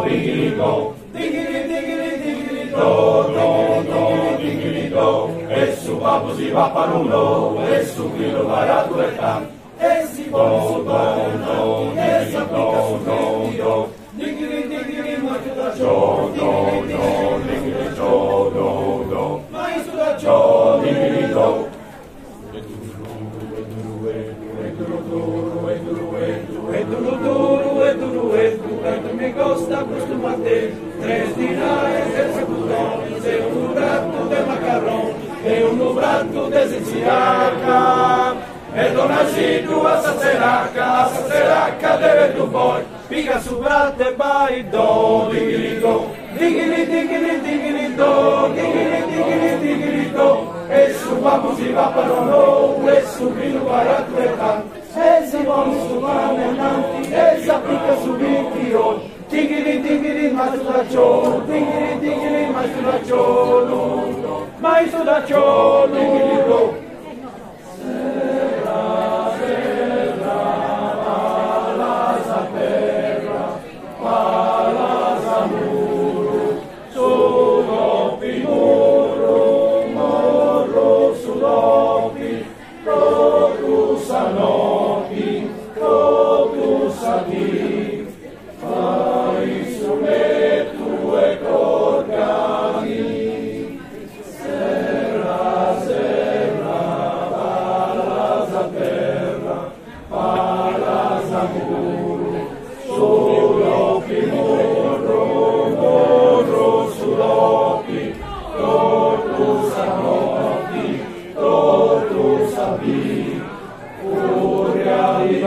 diggity do, diggity diggity diggity do, do, do, diggity do. E su papo si va para un lo, e su filo barato e tam. E si pone su do, e si applica su do, diggity diggity ma tu da ciò, do, do, diggity do, do, do. Ma su da ciò, diggity do. Me gusta acostumarte 3 dinares de sacudón, de un prato de macarrón, de un prato de ziciaca. E dona Gidu a saceraca deve tu boy, piga su brate by do, diggity do, diggity diggity diggity do, diggity diggity diggity do. E su papo si va para un low, e su vino barato e tanto. E si vuole su mano avanti, e si applica su vinti. Diggity diggity ma su da ciò, diggity diggity ma su da ciò, ma su da ciò, diggity do. Serra, serra, palasa terra, palasa muro, sulopi muro, morro sulopi, produs anopi, produs adi. Furia di